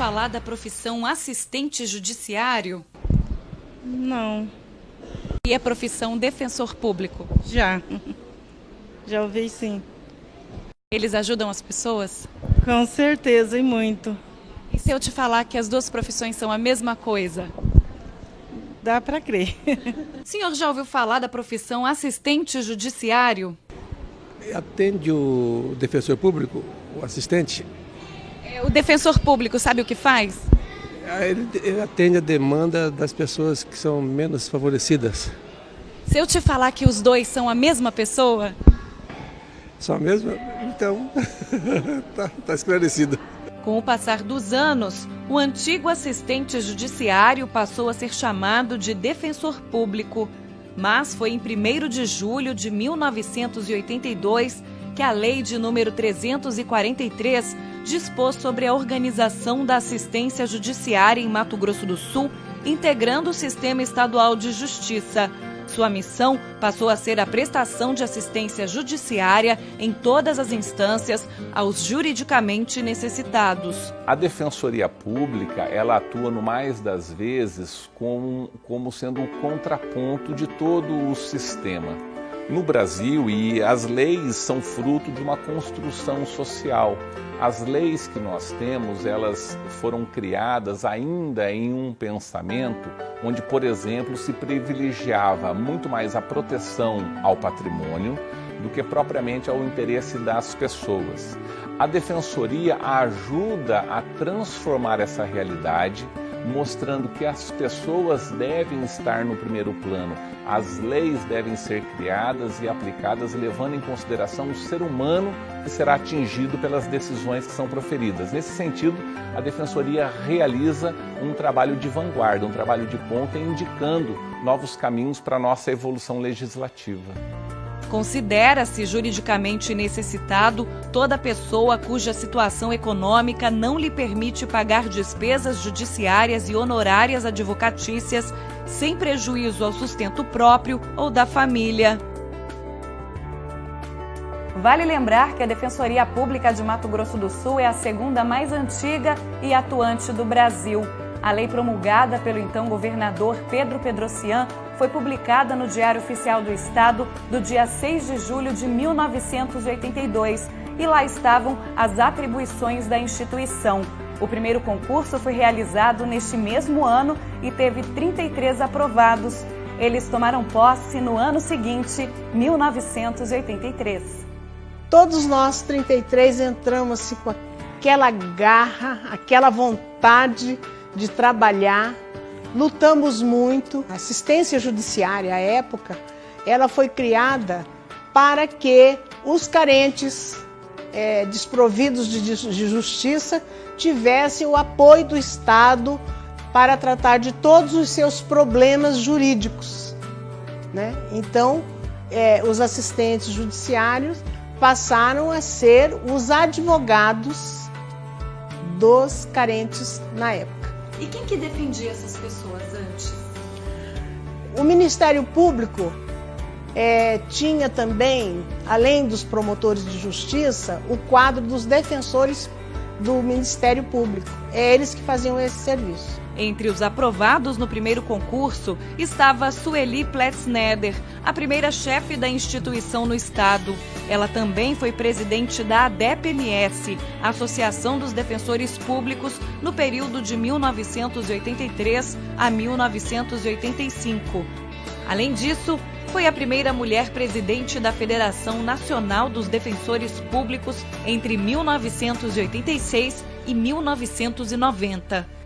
falar da profissão assistente judiciário? Não. E a profissão defensor público? Já ouvi sim. Eles ajudam as pessoas? Com certeza, e muito. E se eu te falar que as duas profissões são a mesma coisa? Dá para crer. O senhor já ouviu falar da profissão assistente judiciário? Atende o defensor público, o assistente? O defensor público sabe o que faz? Ele atende a demanda das pessoas que são menos favorecidas. Se eu te falar que os dois são a mesma pessoa? Só mesmo? Então, tá esclarecido. Com o passar dos anos, o antigo assistente judiciário passou a ser chamado de defensor público. Mas foi em 1º de julho de 1982 que a Lei de número 343 dispôs sobre a organização da assistência judiciária em Mato Grosso do Sul, integrando o Sistema Estadual de Justiça. Sua missão passou a ser a prestação de assistência judiciária em todas as instâncias aos juridicamente necessitados. A Defensoria Pública, ela atua no mais das vezes como sendo um contraponto de todo o sistema. No Brasil, e as leis são fruto de uma construção social. As leis que nós temos, elas foram criadas ainda em um pensamento onde, por exemplo, se privilegiava muito mais a proteção ao patrimônio do que propriamente ao interesse das pessoas. A Defensoria ajuda a transformar essa realidade, mostrando que as pessoas devem estar no primeiro plano. As leis devem ser criadas e aplicadas levando em consideração o ser humano que será atingido pelas decisões que são proferidas. Nesse sentido, a Defensoria realiza um trabalho de vanguarda, um trabalho de ponta, indicando novos caminhos para a nossa evolução legislativa. Considera-se juridicamente necessitado toda pessoa cuja situação econômica não lhe permite pagar despesas judiciárias e honorárias advocatícias sem prejuízo ao sustento próprio ou da família. Vale lembrar que a Defensoria Pública de Mato Grosso do Sul é a segunda mais antiga e atuante do Brasil. A lei promulgada pelo então governador Pedro Pedrocian foi publicada no Diário Oficial do Estado do dia 6 de julho de 1982 e lá estavam as atribuições da instituição. O primeiro concurso foi realizado neste mesmo ano e teve 33 aprovados. Eles tomaram posse no ano seguinte, 1983. Todos nós, 33, entramos com aquela garra, aquela vontade de trabalhar, lutamos muito. A assistência judiciária, à época, ela foi criada para que os carentes desprovidos de justiça tivessem o apoio do Estado para tratar de todos os seus problemas jurídicos, né? Então, os assistentes judiciários passaram a ser os advogados dos carentes na época. E quem que defendia essas pessoas antes? O Ministério Público tinha também, além dos promotores de justiça, o quadro dos defensores do Ministério Público. É eles que faziam esse serviço. Entre os aprovados no primeiro concurso estava Sueli Pletzneder, a primeira chefe da instituição no estado. Ela também foi presidente da ADEP-MS, Associação dos Defensores Públicos, no período de 1983 a 1985. Além disso, foi a primeira mulher presidente da Federação Nacional dos Defensores Públicos entre 1986 e 1990.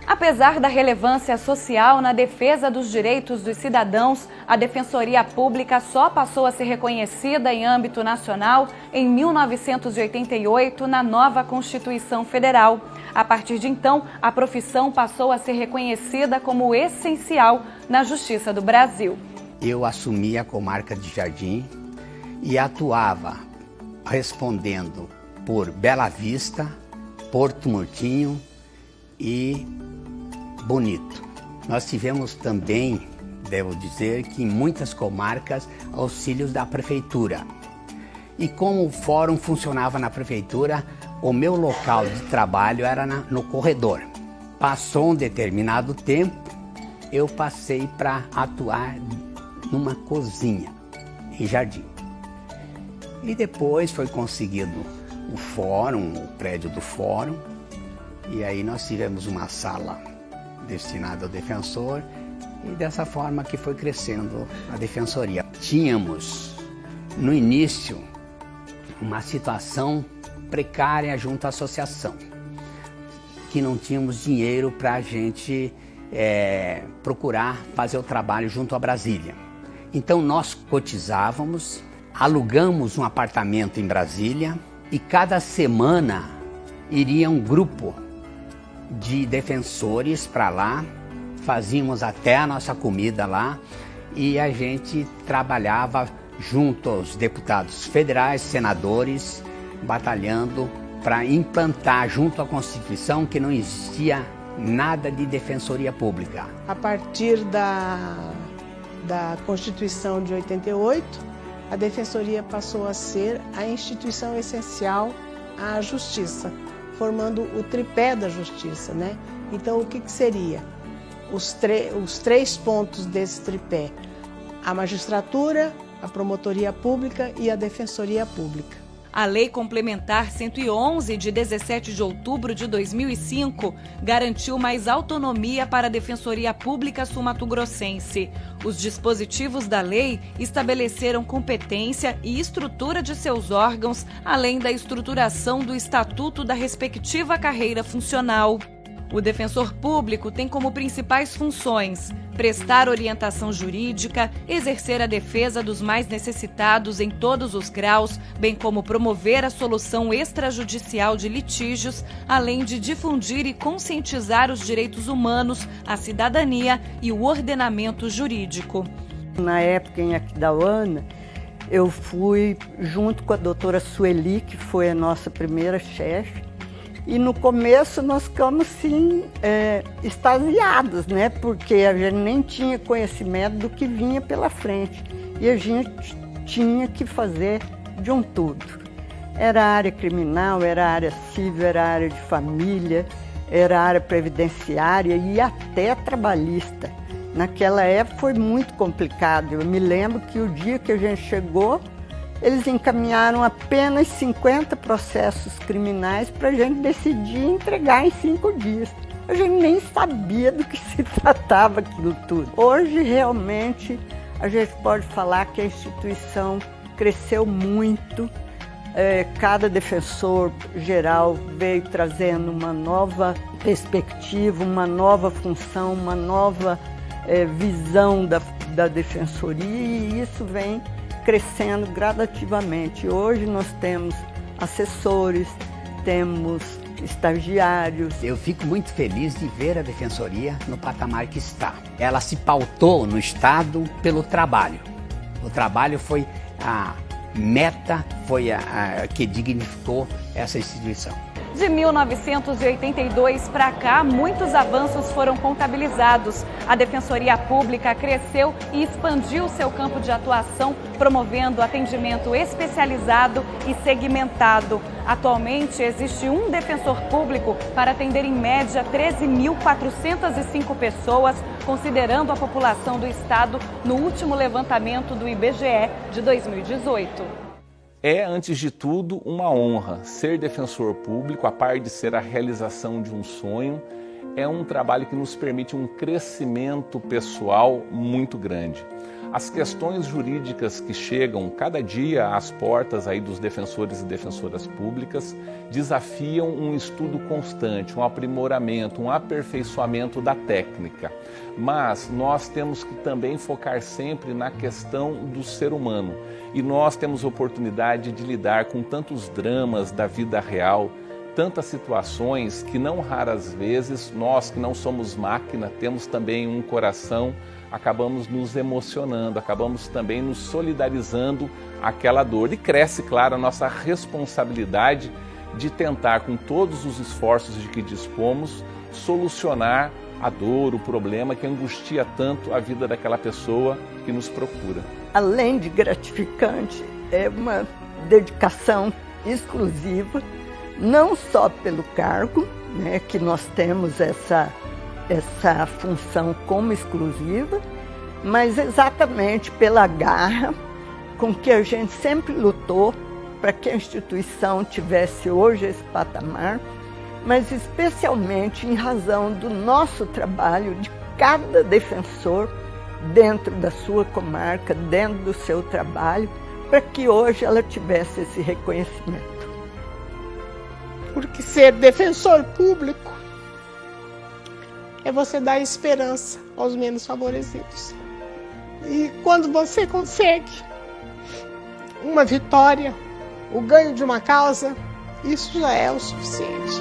Apesar da relevância social na defesa dos direitos dos cidadãos, a Defensoria Pública só passou a ser reconhecida em âmbito nacional em 1988, na nova Constituição Federal. A partir de então, a profissão passou a ser reconhecida como essencial na Justiça do Brasil. Eu assumi a comarca de Jardim e atuava respondendo por Bela Vista, Porto Murtinho e Bonito. Nós tivemos também, devo dizer, que em muitas comarcas, auxílios da prefeitura. E como o fórum funcionava na prefeitura, O meu local de trabalho era no corredor. Passou um determinado tempo, eu passei para atuar numa cozinha em Jardim. E depois foi conseguido o fórum, o prédio do fórum, e aí nós tivemos uma sala destinada ao defensor, e dessa forma que foi crescendo a defensoria. Tínhamos, no início, uma situação precária junto à associação, que não tínhamos dinheiro para a gente procurar fazer o trabalho junto a Brasília. Então nós cotizávamos, alugamos um apartamento em Brasília e cada semana iria um grupo de defensores para lá, fazíamos até a nossa comida lá e a gente trabalhava junto aos deputados federais, senadores, batalhando para implantar junto à Constituição que não existia nada de defensoria pública. A partir da Constituição de 88, a Defensoria passou a ser a instituição essencial à Justiça, formando o tripé da Justiça, né? Então, o que seria? Os três pontos desse tripé: a magistratura, a promotoria pública e a defensoria pública. A Lei Complementar 111, de 17 de outubro de 2005, garantiu mais autonomia para a Defensoria Pública sul-mato-grossense. Os dispositivos da lei estabeleceram competência e estrutura de seus órgãos, além da estruturação do estatuto da respectiva carreira funcional. O defensor público tem como principais funções prestar orientação jurídica, exercer a defesa dos mais necessitados em todos os graus, bem como promover a solução extrajudicial de litígios, além de difundir e conscientizar os direitos humanos, a cidadania e o ordenamento jurídico. Na época em Aquidauana, eu fui junto com a doutora Sueli, que foi a nossa primeira chefe. E no começo nós ficamos assim, extasiados, né? Porque a gente nem tinha conhecimento do que vinha pela frente. E a gente tinha que fazer de um tudo. Era área criminal, era área civil, era área de família, era área previdenciária e até trabalhista. Naquela época foi muito complicado. Eu me lembro que o dia que a gente chegou, eles encaminharam apenas 50 processos criminais para a gente decidir entregar em 5 dias. A gente nem sabia do que se tratava aquilo tudo. Hoje, realmente, a gente pode falar que a instituição cresceu muito. Cada defensor geral veio trazendo uma nova perspectiva, uma nova função, uma nova visão da defensoria, e isso vem crescendo gradativamente. Hoje nós temos assessores, temos estagiários. Eu fico muito feliz de ver a Defensoria no patamar que está. Ela se pautou no Estado pelo trabalho. O trabalho foi a meta, foi a que dignificou essa instituição. De 1982 para cá, muitos avanços foram contabilizados. A Defensoria Pública cresceu e expandiu seu campo de atuação, promovendo atendimento especializado e segmentado. Atualmente, existe um defensor público para atender em média 13.405 pessoas, considerando a população do estado no último levantamento do IBGE de 2018. É, antes de tudo, uma honra ser defensor público, a par de ser a realização de um sonho. É um trabalho que nos permite um crescimento pessoal muito grande. As questões jurídicas que chegam cada dia às portas aí dos defensores e defensoras públicas desafiam um estudo constante, um aprimoramento, um aperfeiçoamento da técnica. Mas nós temos que também focar sempre na questão do ser humano. E nós temos oportunidade de lidar com tantos dramas da vida real, tantas situações que não raras vezes nós que não somos máquina, temos também um coração, acabamos nos emocionando, acabamos também nos solidarizando àquela dor. E cresce, claro, a nossa responsabilidade de tentar, com todos os esforços de que dispomos, solucionar a dor, o problema que angustia tanto a vida daquela pessoa que nos procura. Além de gratificante, é uma dedicação exclusiva, não só pelo cargo, né, que nós temos essa função como exclusiva, mas exatamente pela garra com que a gente sempre lutou para que a instituição tivesse hoje esse patamar, mas especialmente em razão do nosso trabalho, de cada defensor dentro da sua comarca, dentro do seu trabalho, para que hoje ela tivesse esse reconhecimento. Porque ser defensor público é você dar esperança aos menos favorecidos. E quando você consegue uma vitória, o ganho de uma causa, isso já é o suficiente.